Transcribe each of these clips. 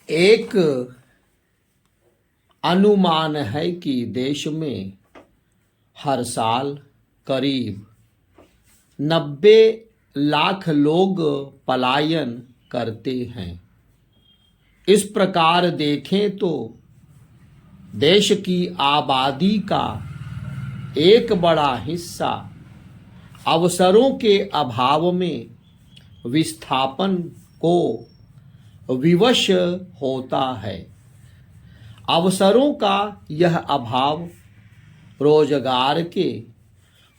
एक अनुमान है कि देश में हर साल करीब 90 लाख लोग पलायन करते हैं। इस प्रकार देखें तो देश की आबादी का एक बड़ा हिस्सा अवसरों के अभाव में विस्थापन को विवश होता है। अवसरों का यह अभाव रोजगार के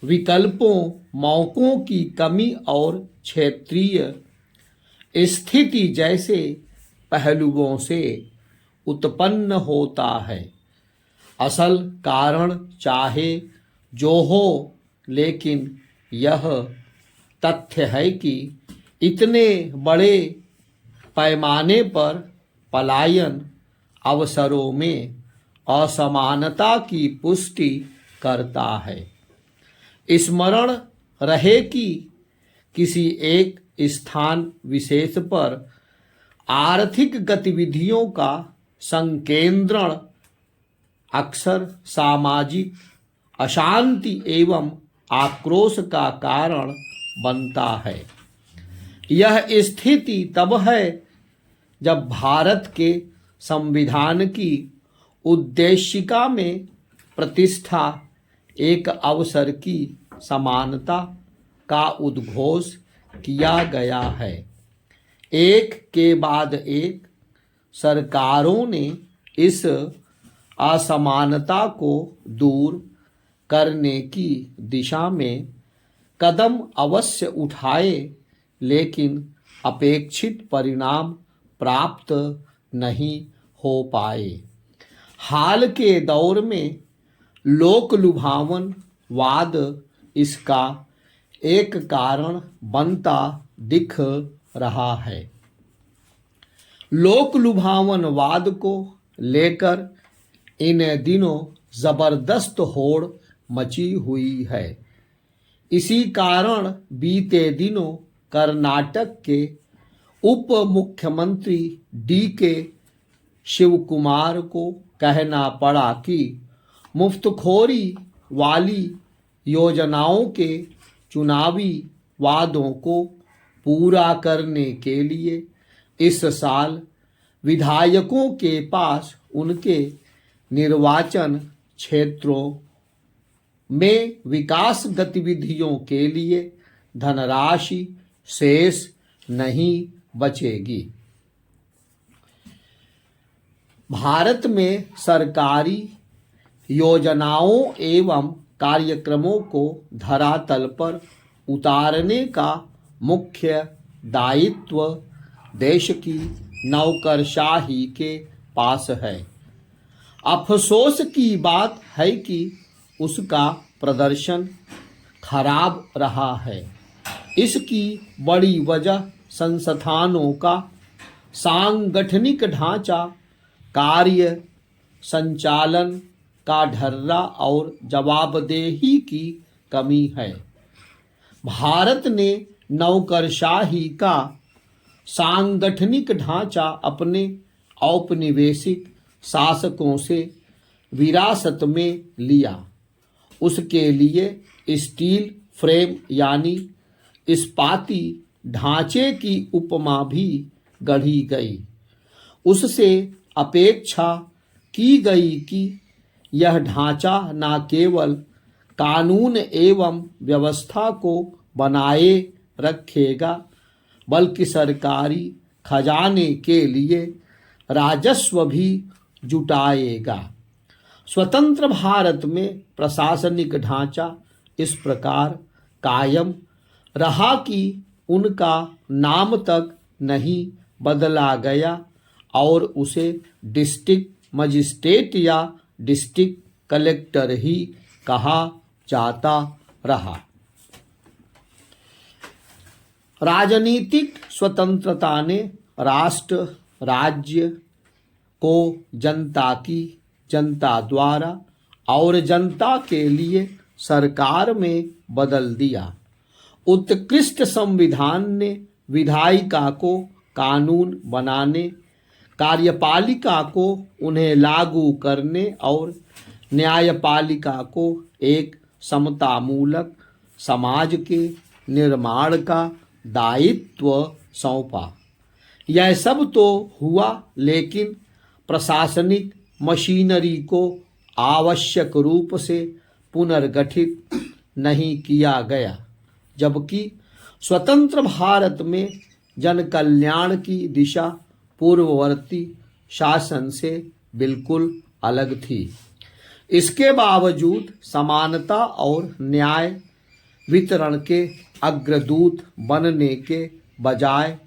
विकल्पों, मौकों की कमी और क्षेत्रीय स्थिति जैसे पहलुओं से उत्पन्न होता है। असल कारण चाहे जो हो, लेकिन यह तथ्य है कि इतने बड़े पैमाने पर पलायन अवसरों में असमानता की पुष्टि करता है। स्मरण रहे कि किसी एक स्थान विशेष पर आर्थिक गतिविधियों का संकेंद्रण अक्सर सामाजिक अशांति एवं आक्रोश का कारण बनता है। यह स्थिति तब है जब भारत के संविधान की उद्देशिका में प्रतिष्ठा एक अवसर की समानता का उद्घोष किया गया है। एक के बाद एक सरकारों ने इस असमानता को दूर करने की दिशा में कदम अवश्य उठाए, लेकिन अपेक्षित परिणाम प्राप्त नहीं हो पाए। हाल के दौर में लोक लुभावन वाद इसका एक कारण बनता दिख रहा है। लोक लुभावन वाद को लेकर इन दिनों जबरदस्त होड़ मची हुई है। इसी कारण बीते दिनों कर्नाटक के उप मुख्यमंत्री डी.के. शिवकुमार को कहना पड़ा कि मुफ्तखोरी वाली योजनाओं के चुनावी वादों को पूरा करने के लिए इस साल विधायकों के पास उनके निर्वाचन क्षेत्रों में विकास गतिविधियों के लिए धनराशि शेष नहीं बचेगी। भारत में सरकारी योजनाओं एवं कार्यक्रमों को धरातल पर उतारने का मुख्य दायित्व देश की नौकरशाही के पास है। अफसोस की बात है कि उसका प्रदर्शन खराब रहा है। इसकी बड़ी वजह संस्थानों का सांगठनिक ढांचा, कार्य संचालन का ढर्रा और जवाबदेही की कमी है। भारत ने नौकरशाही का सांगठनिक ढांचा अपने औपनिवेशिक शासकों से विरासत में लिया। उसके लिए स्टील फ्रेम यानी इस्पाती ढांचे की उपमा भी गढ़ी गई। उससे अपेक्षा की गई कि यह ढांचा न केवल कानून एवं व्यवस्था को बनाए रखेगा, बल्कि सरकारी खजाने के लिए राजस्व भी जुटाएगा। स्वतंत्र भारत में प्रशासनिक ढांचा इस प्रकार कायम रहा कि उनका नाम तक नहीं बदला गया और उसे डिस्ट्रिक्ट मजिस्ट्रेट या डिस्ट्रिक्ट कलेक्टर ही कहा जाता रहा। राजनीतिक स्वतंत्रता ने राष्ट्र राज्य को जनता द्वारा और जनता के लिए सरकार में बदल दिया। उत्कृष्ट संविधान ने विधायिका को कानून बनाने, कार्यपालिका को उन्हें लागू करने और न्यायपालिका को एक समतामूलक समाज के निर्माण का दायित्व सौंपा। यह सब तो हुआ, लेकिन प्रशासनिक मशीनरी को आवश्यक रूप से पुनर्गठित नहीं किया गया, जबकि स्वतंत्र भारत में जन कल्याण की दिशा पूर्ववर्ती शासन से बिल्कुल अलग थी। इसके बावजूद समानता और न्याय वितरण के अग्रदूत बनने के बजाय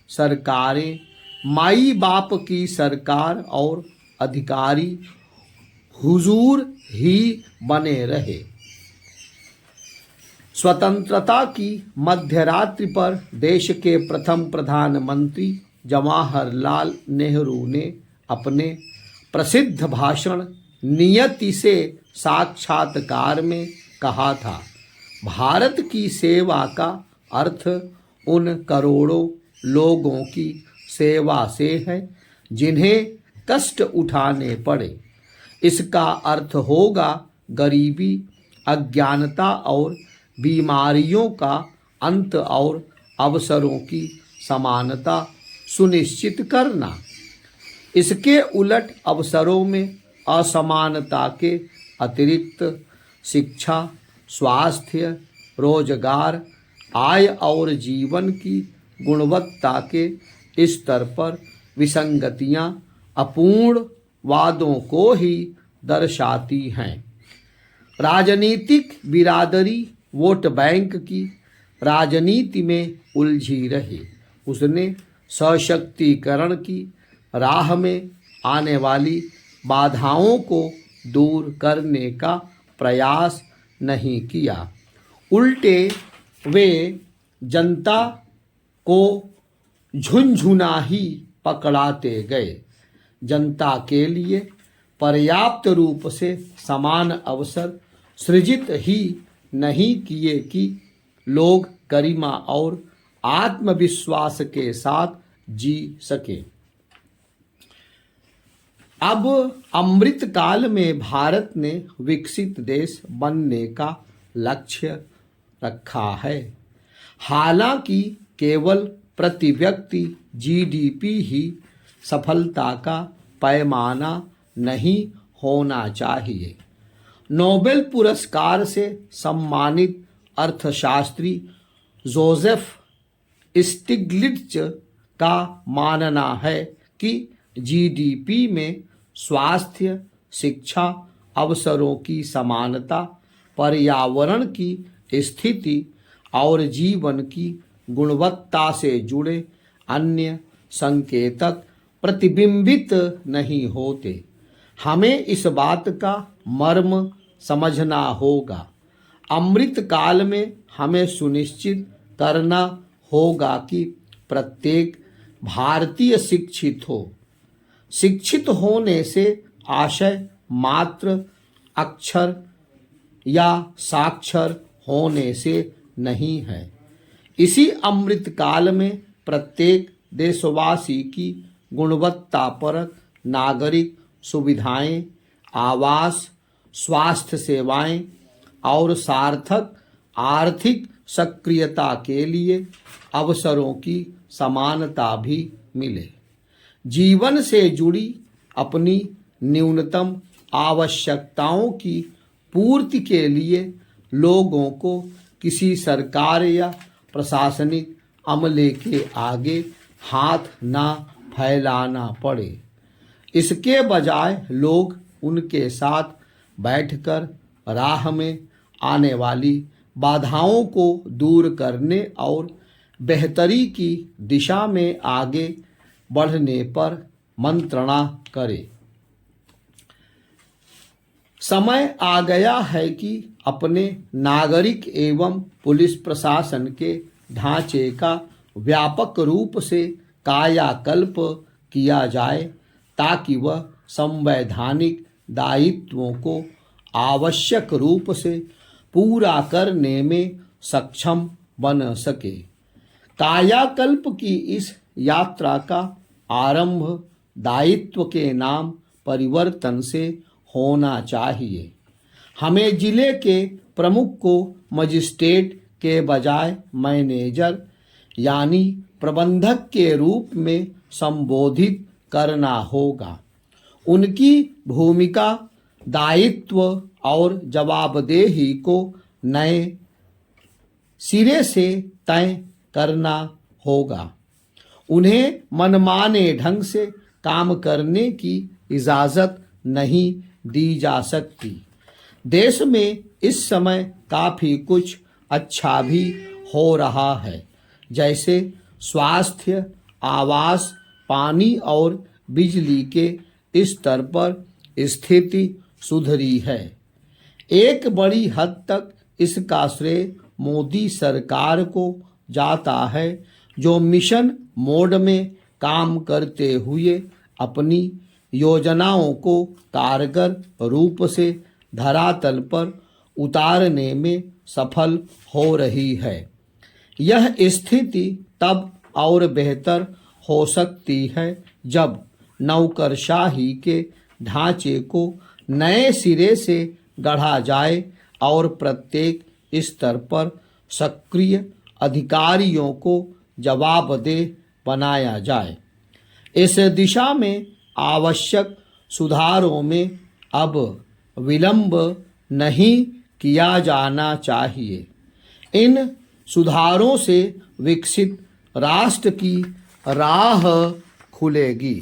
सरकारें माई बाप की सरकार और अधिकारी हुजूर ही बने रहे। स्वतंत्रता की मध्यरात्रि पर देश के प्रथम प्रधानमंत्री जवाहरलाल नेहरू ने अपने प्रसिद्ध भाषण नियति से साक्षात्कार में कहा था, भारत की सेवा का अर्थ उन करोड़ों लोगों की सेवा से है जिन्हें कष्ट उठाने पड़े। इसका अर्थ होगा गरीबी, अज्ञानता और बीमारियों का अंत और अवसरों की समानता सुनिश्चित करना। इसके उलट अवसरों में असमानता के अतिरिक्त शिक्षा, स्वास्थ्य, रोजगार, आय और जीवन की गुणवत्ता के स्तर पर विसंगतियां अपूर्ण वादों को ही दर्शाती हैं। राजनीतिक बिरादरी वोट बैंक की राजनीति में उलझी रही। उसने सशक्तिकरण की राह में आने वाली बाधाओं को दूर करने का प्रयास नहीं किया। उल्टे वे जनता को झुनझुना ही पकड़ाते गए। जनता के लिए पर्याप्त रूप से समान अवसर सृजित ही नहीं किए कि लोग गरिमा और आत्मविश्वास के साथ जी सके। अब अमृत काल में भारत ने विकसित देश बनने का लक्ष्य रखा है। हालांकि केवल प्रति व्यक्ति जीडीपी ही सफलता का पैमाना नहीं होना चाहिए। नोबेल पुरस्कार से सम्मानित अर्थशास्त्री जोसेफ स्टिग्लिट्ज का मानना है कि जीडीपी में स्वास्थ्य, शिक्षा, अवसरों की समानता, पर्यावरण की स्थिति और जीवन की गुणवत्ता से जुड़े अन्य संकेतक प्रतिबिंबित नहीं होते। हमें इस बात का मर्म समझना होगा। अमृत काल में हमें सुनिश्चित करना होगा कि प्रत्येक भारतीय शिक्षित हो। शिक्षित होने से आशय मात्र अक्षर या साक्षर होने से नहीं है। इसी अमृत काल में प्रत्येक देशवासी की गुणवत्तापरक नागरिक सुविधाएं, आवास, स्वास्थ्य सेवाएं और सार्थक आर्थिक सक्रियता के लिए अवसरों की समानता भी मिले। जीवन से जुड़ी अपनी न्यूनतम आवश्यकताओं की पूर्ति के लिए लोगों को किसी सरकार या प्रशासनिक अमले के आगे हाथ ना फैलाना पड़े। इसके बजाय लोग उनके साथ बैठकर राह में आने वाली बाधाओं को दूर करने और बेहतरी की दिशा में आगे बढ़ने पर मंत्रणा करें। समय आ गया है कि अपने नागरिक एवं पुलिस प्रशासन के ढांचे का व्यापक रूप से कायाकल्प किया जाए ताकि वह संवैधानिक दायित्वों को आवश्यक रूप से पूरा करने में सक्षम बन सके। कायाकल्प की इस यात्रा का आरंभ दायित्व के नाम परिवर्तन से होना चाहिए। हमें जिले के प्रमुख को मजिस्ट्रेट के बजाय मैनेजर यानी प्रबंधक के रूप में संबोधित करना होगा। उनकी भूमिका, दायित्व और जवाबदेही को नए सिरे से तय करना होगा। उन्हें मनमाने ढंग से काम करने की इजाज़त नहीं दी जा सकती। देश में इस समय काफ़ी कुछ अच्छा भी हो रहा है, जैसे स्वास्थ्य, आवास, पानी और बिजली के स्तर पर स्थिति सुधरी है। एक बड़ी हद तक इसका श्रेय मोदी सरकार को जाता है, जो मिशन मोड में काम करते हुए अपनी योजनाओं को कारगर रूप से धरातल पर उतारने में सफल हो रही है। यह स्थिति तब और बेहतर हो सकती है जब नौकरशाही के ढांचे को नए सिरे से गढ़ा जाए और प्रत्येक स्तर पर सक्रिय अधिकारियों को जवाबदेह बनाया जाए। इस दिशा में आवश्यक सुधारों में अब विलंब नहीं किया जाना चाहिए। इन सुधारों से विकसित राष्ट्र की राह खुलेगी।